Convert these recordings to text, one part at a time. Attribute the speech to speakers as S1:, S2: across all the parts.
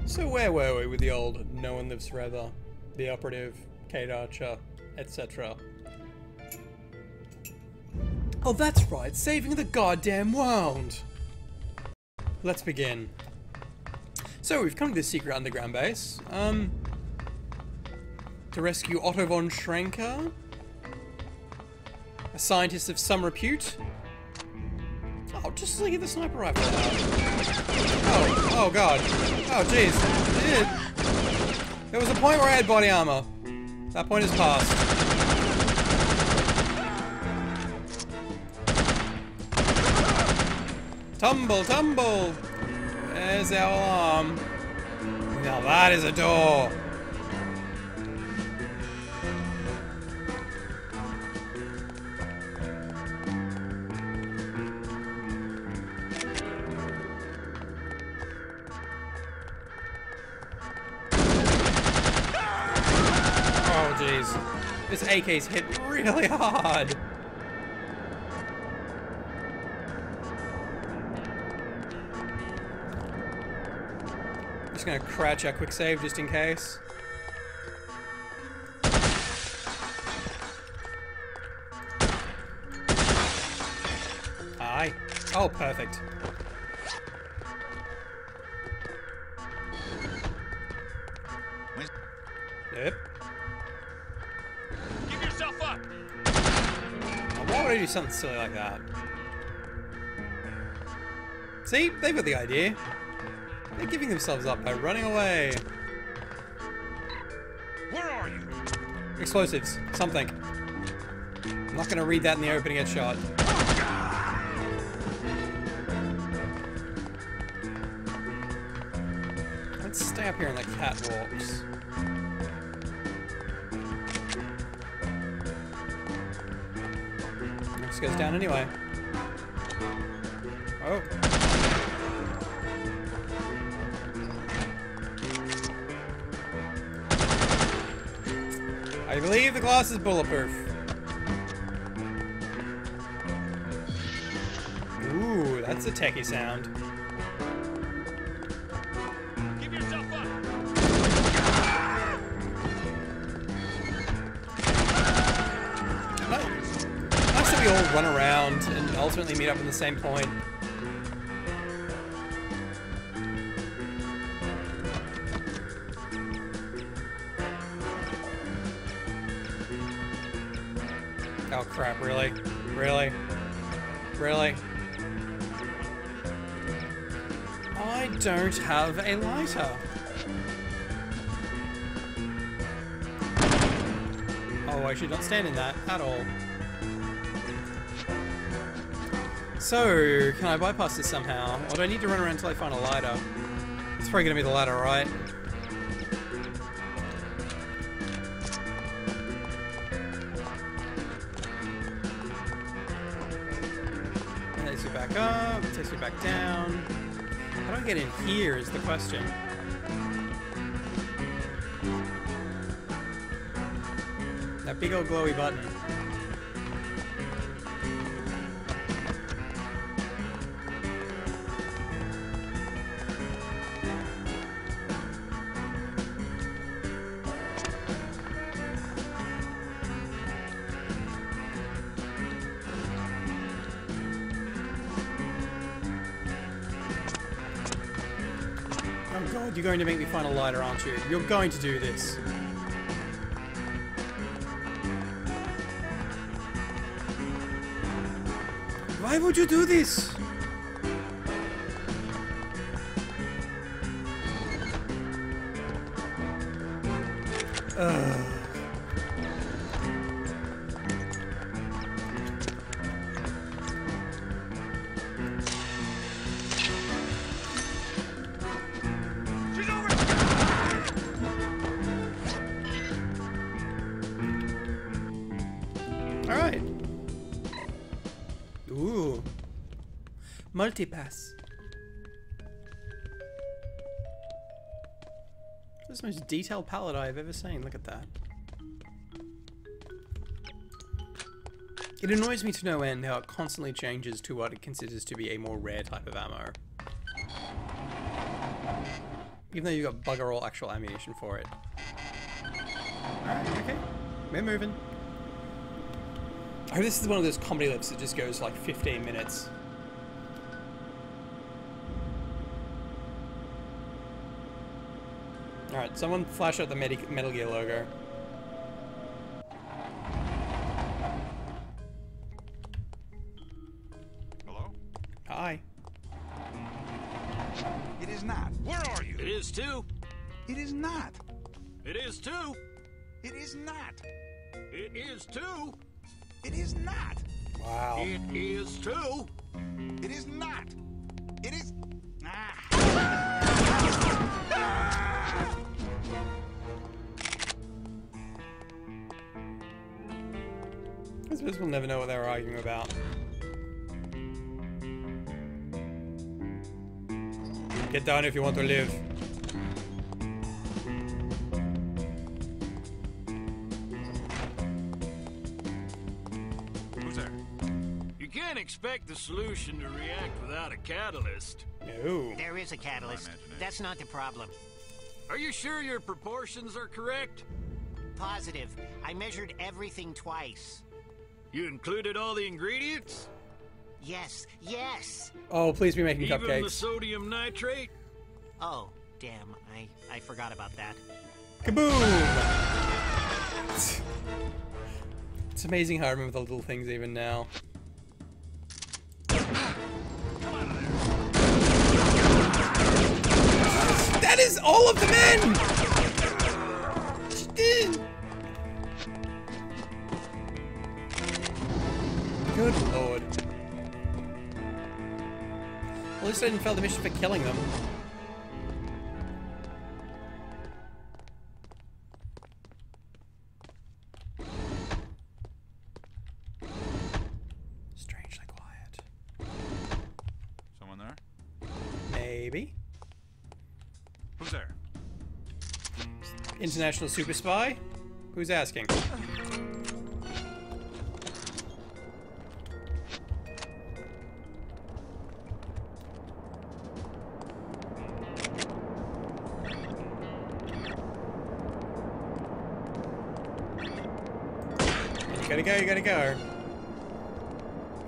S1: So where were we with the old No One Lives Forever, the operative, Kate Archer, etc.? Oh, that's right, saving the goddamn world! Let's begin. So we've come to this secret underground base, to rescue Otto von Schrenker, a scientist of some repute. Oh, just to get the sniper rifle out. Oh god. Oh jeez. There was a point where I had body armor. That point is past. Tumble, tumble! There's our alarm. Now that is a door. Oh jeez. This AK's hit really hard. Just gonna crouch our quick save just in case. Aye. Oh, perfect. Yep.
S2: Give yourself up.
S1: Why would I do something silly like that? See? They've got the idea. They're giving themselves up by running away.
S2: Where are you?
S1: Explosives. Something. I'm not gonna read that in the opening headshot. Let's stay up here in the catwalks. This goes down anyway. Oh. I believe the glass is bulletproof. Ooh, that's a techie sound.
S2: Give yourself up.
S1: Nice that we all run around and ultimately meet up in the same point. Oh crap, really? Really? Really? I don't have a lighter. Oh, I should not stand in that at all. So, can I bypass this somehow? Or do I need to run around until I find a lighter? It's probably gonna be the ladder, right? Takes me back up, takes me back down. How do I get in here is the question. That big old glowy button. Oh god, you're going to make me find a lighter, aren't you? You're going to do this. Why would you do this? Ugh. Alright. Ooh. Multipass. This is the most detailed palette I've ever seen. Look at that. It annoys me to no end how it constantly changes to what it considers to be a more rare type of ammo. Even though you've got bugger all actual ammunition for it. Alright, okay. We're moving. I hope this is one of those comedy lips that just goes like 15 minutes. Alright, someone flash out the Metal Gear logo.
S2: Hello?
S1: Hi.
S3: It is not.
S2: Where are you?
S4: It is too.
S3: It is not.
S4: It is too.
S3: It is not.
S4: It is too.
S3: It is not.
S1: Wow.
S4: It is too.
S3: It is not. It is. Ah.
S1: I suppose we'll never know what they were arguing about. Get down if you want to live.
S2: Who's there?
S4: You can't expect the solution to react without a catalyst.
S1: No.
S5: There is a catalyst. That's not the problem.
S4: Are you sure your proportions are correct?
S5: Positive. I measured everything twice.
S4: You included all the ingredients?
S5: Yes, yes.
S1: Oh, please be making
S4: Even the
S1: cupcakes.
S4: sodium nitrate?
S5: Oh, damn. I forgot about that.
S1: Kaboom! It's amazing how I remember the little things even now. That is all of the men! She did! Good lord. Well, at least I didn't fail the mission for killing them. Strangely quiet.
S2: Someone there?
S1: Maybe.
S2: Who's there?
S1: International super spy? Who's asking? You gotta go, you gotta go.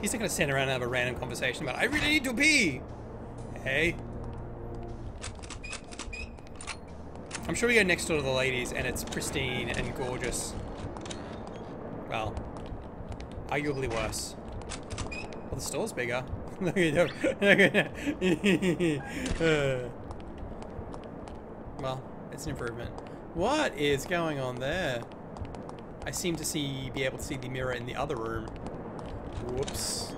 S1: He's not gonna stand around and have a random conversation about, I really need to pee! Hey. I'm sure we go next door to the ladies and it's pristine and gorgeous. Well, arguably worse. Well, the store's bigger. Well, it's an improvement. What is going on there? I seem to be able to see the mirror in the other room. Whoops.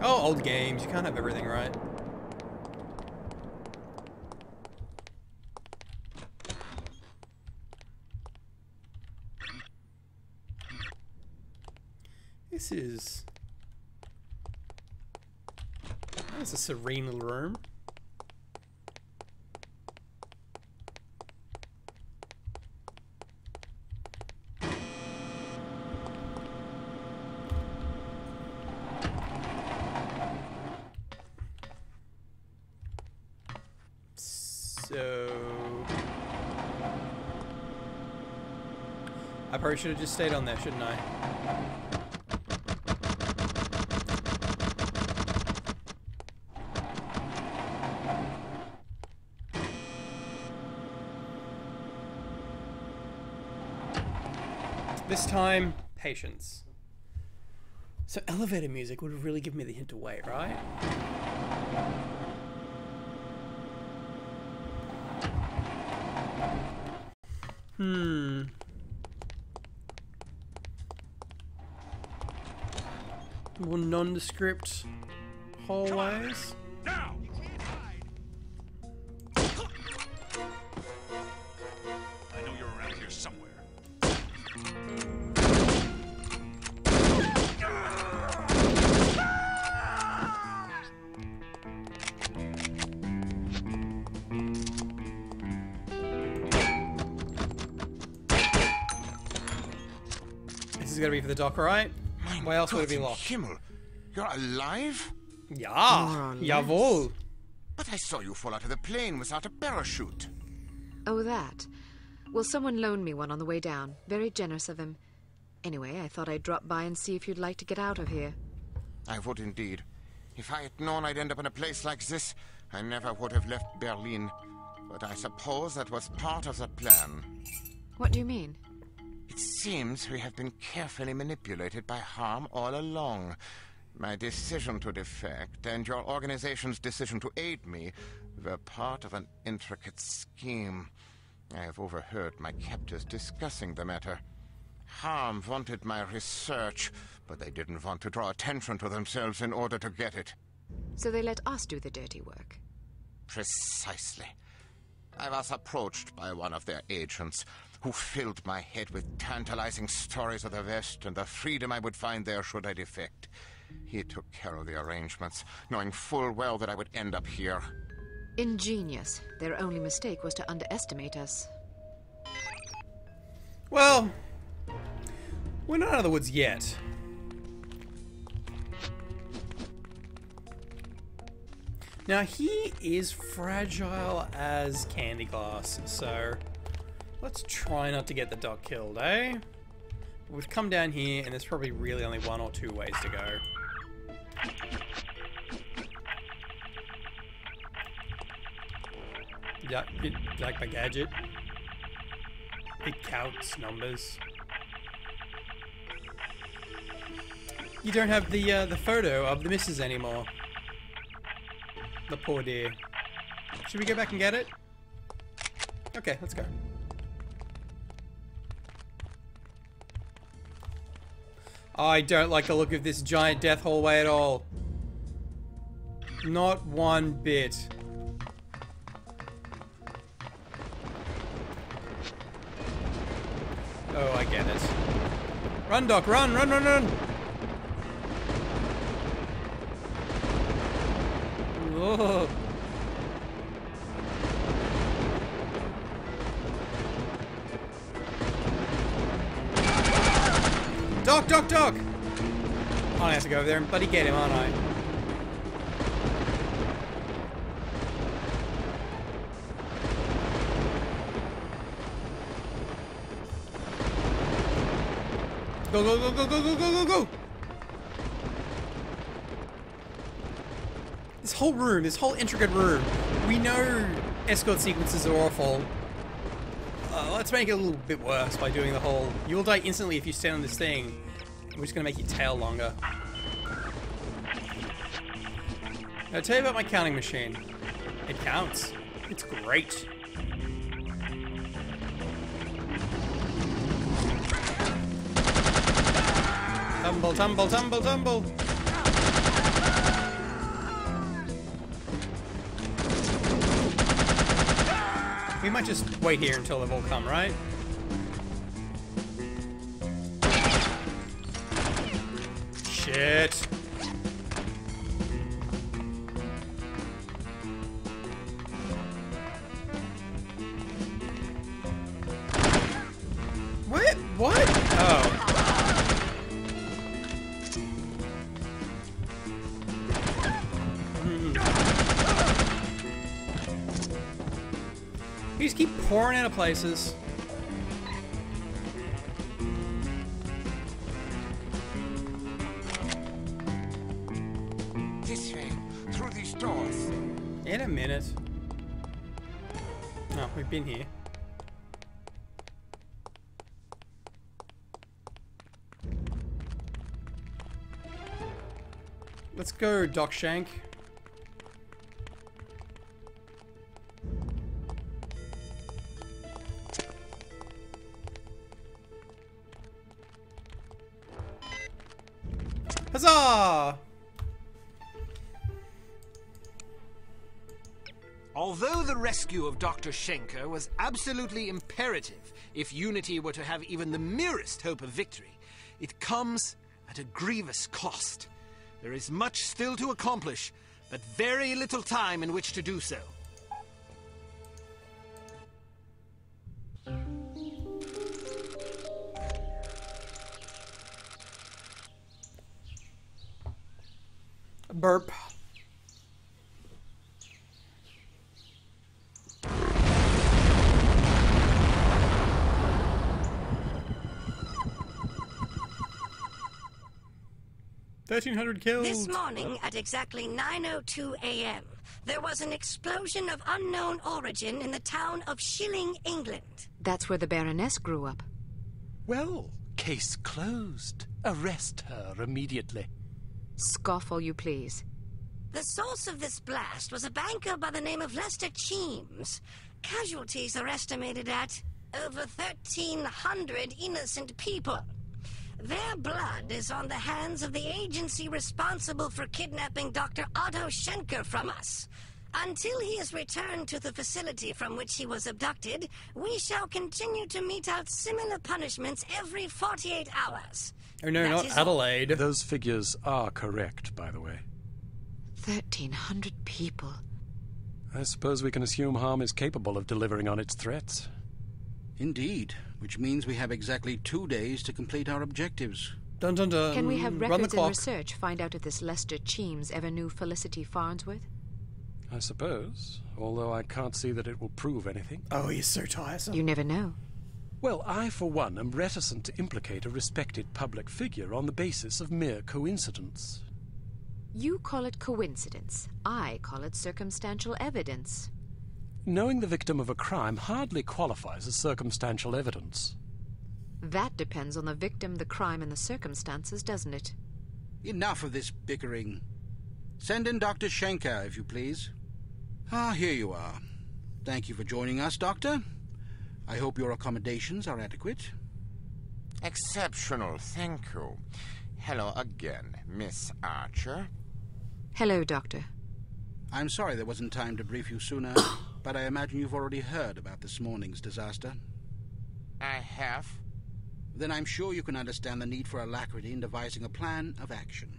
S1: Oh, old games. You can't have everything right. This is... That's a serene little room. So... I probably should have just stayed on there, shouldn't I? This time, patience. So elevator music would have really given me the hint to wait, right? More nondescript hallways.
S2: Now! I know you're around here somewhere.
S1: This is gonna be for the dock, right? Why else would it be locked?
S3: Himmel, you're alive?
S1: Ja, jawohl.
S3: But I saw you fall out of the plane without a parachute.
S6: Oh, that. Well, someone loaned me one on the way down. Very generous of him. Anyway, I thought I'd drop by and see if you'd like to get out of here.
S3: I would indeed. If I had known I'd end up in a place like this, I never would have left Berlin. But I suppose that was part of the plan.
S6: What do you mean?
S3: It seems we have been carefully manipulated by harm all along. My decision to defect and your organization's decision to aid me were part of an intricate scheme. I have overheard my captors discussing the matter. Harm wanted my research, but they didn't want to draw attention to themselves in order to get it.
S6: So they let us do the dirty work.
S3: Precisely. I was approached by one of their agents, who filled my head with tantalizing stories of the West and the freedom I would find there should I defect. He took care of the arrangements, knowing full well that I would end up here.
S6: Ingenious. Their only mistake was to underestimate us.
S1: Well, we're not out of the woods yet. Now, he is fragile as candy glass, so let's try not to get the doc killed, eh? We've come down here, and there's probably really only one or two ways to go. Yeah, like my gadget. It counts numbers. You don't have the photo of the missus anymore. The poor dear. Should we go back and get it? Okay, let's go. I don't like the look of this giant death hallway at all. Not one bit. Oh, I get it. Run, Doc, run, run, run, run! Whoa. Doc, Doc, Doc! I have to go over there and bloody get him, aren't I? Go, go, go, go, go, go, go, go, go! This whole room, this whole intricate room. We know escort sequences are awful. Let's make it a little bit worse by doing the whole... You will die instantly if you stand on this thing. We're just going to make your tail longer. Now, I'll tell you about my counting machine. It counts. It's great. Tumble, tumble, tumble, tumble. We might just wait here until they've all come, right? Shit. What? What? Oh. You just keep pouring out of places.
S3: This way, through these doors.
S1: In a minute. Oh, we've been here. Let's go, Doc Shank. Huzzah!
S4: Although the rescue of Dr. Schenker was absolutely imperative if Unity were to have even the merest hope of victory, it comes at a grievous cost. There is much still to accomplish, but very little time in which to do so.
S1: Burp. 1,300 killed.
S7: This morning at exactly 9:02 a.m., there was an explosion of unknown origin in the town of Shilling, England.
S6: That's where the Baroness grew up.
S8: Well, case closed. Arrest her immediately.
S6: Scoff all you please.
S7: The source of this blast was a banker by the name of Lester Cheems. Casualties are estimated at over 1,300 innocent people. Their blood is on the hands of the agency responsible for kidnapping Dr. Otto Schenker from us. Until he is returned to the facility from which he was abducted, we shall continue to mete out similar punishments every 48 hours.
S1: Oh no,
S7: That
S1: not
S7: is
S1: Adelaide.
S8: Those figures are correct, by the way.
S6: 1,300 people.
S8: I suppose we can assume Harm is capable of delivering on its threats.
S9: Indeed, which means we have exactly 2 days to complete our objectives.
S1: Dun dun dun.
S6: Can we have
S1: Run the
S6: records and
S1: clock.
S6: research find out if this Lester Cheems ever knew Felicity Farnsworth?
S8: I suppose, although I can't see that it will prove anything.
S1: Oh, he's so tiresome.
S6: You never know.
S8: Well, I, for one, am reticent to implicate a respected public figure on the basis of mere coincidence.
S6: You call it coincidence. I call it circumstantial evidence.
S8: Knowing the victim of a crime hardly qualifies as circumstantial evidence.
S6: That depends on the victim, the crime, and the circumstances, doesn't it?
S9: Enough of this bickering. Send in Dr. Schenker, if you please. Ah, here you are. Thank you for joining us, Doctor. I hope your accommodations are adequate.
S3: Exceptional, thank you. Hello again, Miss Archer.
S6: Hello, Doctor.
S9: I'm sorry there wasn't time to brief you sooner, but I imagine you've already heard about this morning's disaster.
S3: I have.
S9: Then I'm sure you can understand the need for alacrity in devising a plan of action.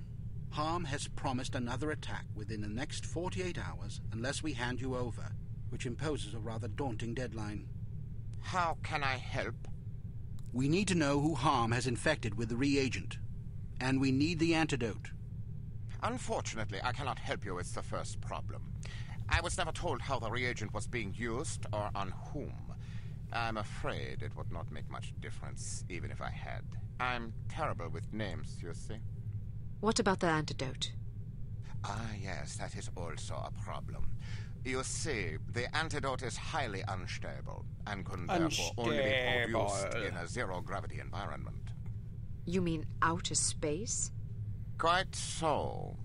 S9: Harm has promised another attack within the next 48 hours unless we hand you over, which imposes a rather daunting deadline.
S3: How can I help?
S9: We need to know who Harm has infected with the reagent, and we need the antidote.
S3: Unfortunately, I cannot help you with the first problem. I was never told how the reagent was being used or on whom. I'm afraid it would not make much difference, even if I had. I'm terrible with names, you see.
S6: What about the antidote?
S3: Ah, yes, that is also a problem. You see, the antidote is highly unstable and can therefore only be produced in a zero-gravity environment.
S6: You mean outer space?
S3: Quite so.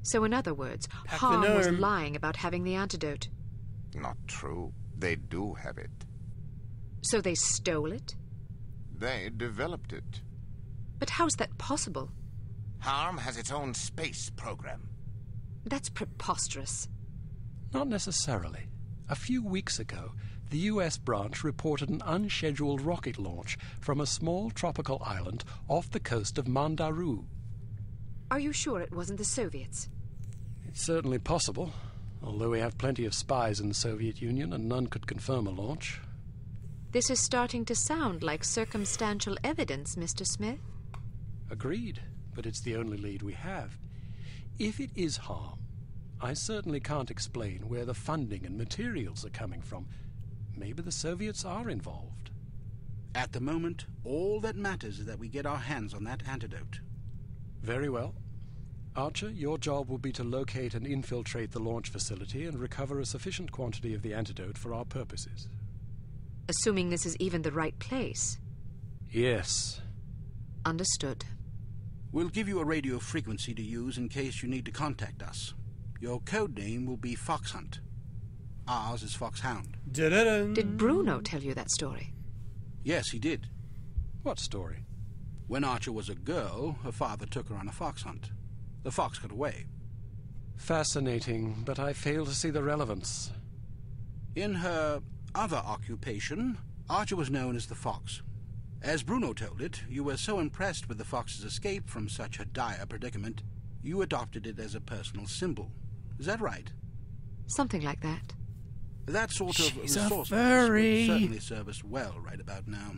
S6: So in other words,
S1: Pack the
S6: Harm was
S1: gnome.
S6: lying about having the antidote.
S3: Not true. They do have it.
S6: So they stole it?
S3: They developed it.
S6: But how's that possible?
S3: Harm has its own space program.
S6: That's preposterous.
S8: Not necessarily. A few weeks ago, the US branch reported an unscheduled rocket launch from a small tropical island off the coast of Mandaru.
S6: Are you sure it wasn't the Soviets?
S8: It's certainly possible, although we have plenty of spies in the Soviet Union and none could confirm a launch.
S6: This is starting to sound like circumstantial evidence, Mr. Smith.
S8: Agreed, but it's the only lead we have. If it is Harm, I certainly can't explain where the funding and materials are coming from. Maybe the Soviets are involved.
S9: At the moment, all that matters is that we get our hands on that antidote.
S8: Very well. Archer, your job will be to locate and infiltrate the launch facility and recover a sufficient quantity of the antidote for our purposes.
S6: Assuming this is even the right place.
S8: Yes.
S6: Understood.
S9: We'll give you a radio frequency to use in case you need to contact us. Your code name will be Foxhunt. Ours is Foxhound.
S1: Da-da-dun.
S6: Did Bruno tell you that story?
S9: Yes, he did.
S8: What story?
S9: When Archer was a girl, her father took her on a fox hunt. The fox got away.
S8: Fascinating, but I fail to see the relevance.
S9: In her other occupation, Archer was known as the Fox. As Bruno told it, you were so impressed with the fox's escape from such a dire predicament, you adopted it as a personal symbol. Is that right?
S6: Something like that.
S9: That sort of
S1: She's a
S9: resourcefulness
S1: furry.
S9: would certainly serve us well right about now.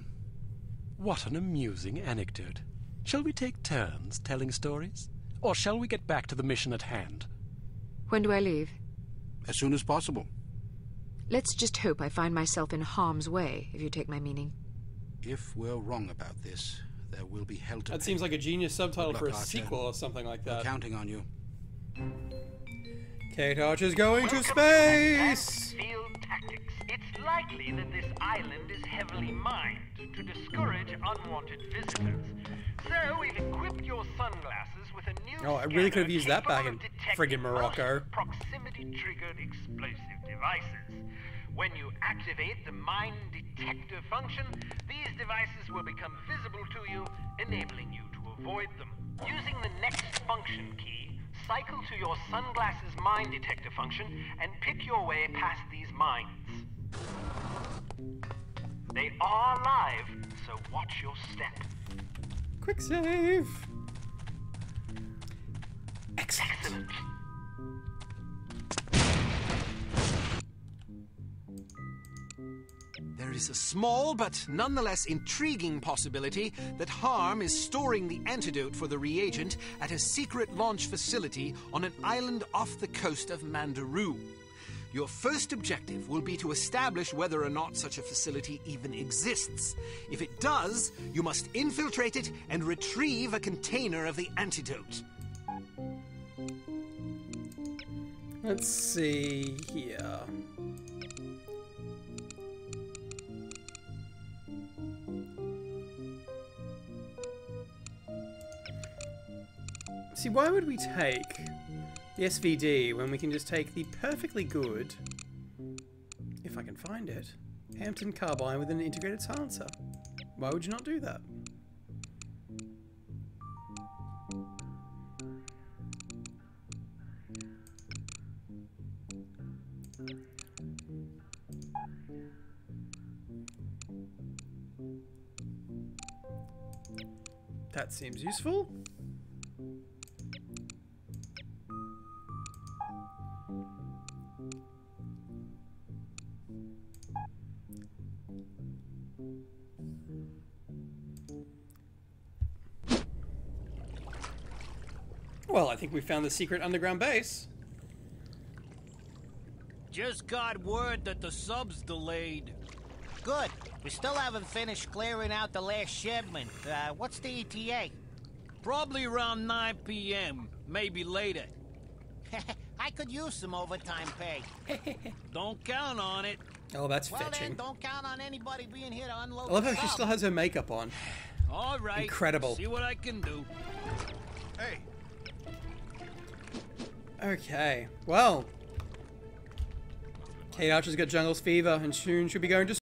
S8: What an amusing anecdote. Shall we take turns telling stories? Or shall we get back to the mission at hand?
S6: When do I leave?
S9: As soon as possible.
S6: Let's just hope I find myself in harm's way, if you take my meaning.
S9: If we're wrong about this, there will be hell to
S1: That
S9: pay.
S1: seems like a genius subtitle
S9: Good
S1: for a
S9: luck, Archer.
S1: sequel or something like
S9: We're
S1: that.
S9: counting on you.
S1: Kate Archer's going to space!
S10: Field tactics. It's likely that this island is heavily mined to discourage unwanted visitors. So we've equipped your sunglasses with a new
S1: Oh, I really could have
S10: scanner
S1: used that back
S10: capable
S1: in
S10: of detecting
S1: friggin' Morocco.
S10: most proximity-triggered explosive devices. When you activate the mine detector function, these devices will become visible to you, enabling you to avoid them. Using the next function key, cycle to your sunglasses mine detector function and pick your way past these mines. They are live, so watch your step.
S1: Quick save! Excellent.
S4: There is a small but nonetheless intriguing possibility that Harm is storing the antidote for the reagent at a secret launch facility on an island off the coast of Mandaru. Your first objective will be to establish whether or not such a facility even exists. If it does, you must infiltrate it and retrieve a container of the antidote.
S1: Let's see here. See, why would we take the SVD when we can just take the perfectly good, if I can find it, Hampton carbine with an integrated silencer? Why would you not do that? That seems useful. Well, I think we found the secret underground base.
S5: Just got word that the sub's delayed.
S11: Good. We still haven't finished clearing out the last shipment. What's the ETA?
S5: Probably around 9 p.m., maybe later.
S11: I could use some overtime pay.
S5: Don't count on it.
S1: Oh, that's
S11: Well
S1: fetching.
S11: then, don't count on anybody being here to unload
S1: I love
S11: the
S1: how she
S11: sub.
S1: still has her makeup on.
S5: All right.
S1: Incredible.
S5: See what I can do.
S2: Hey,
S1: Okay, well, Kate Archer's got Jungle's fever and soon she'll be going to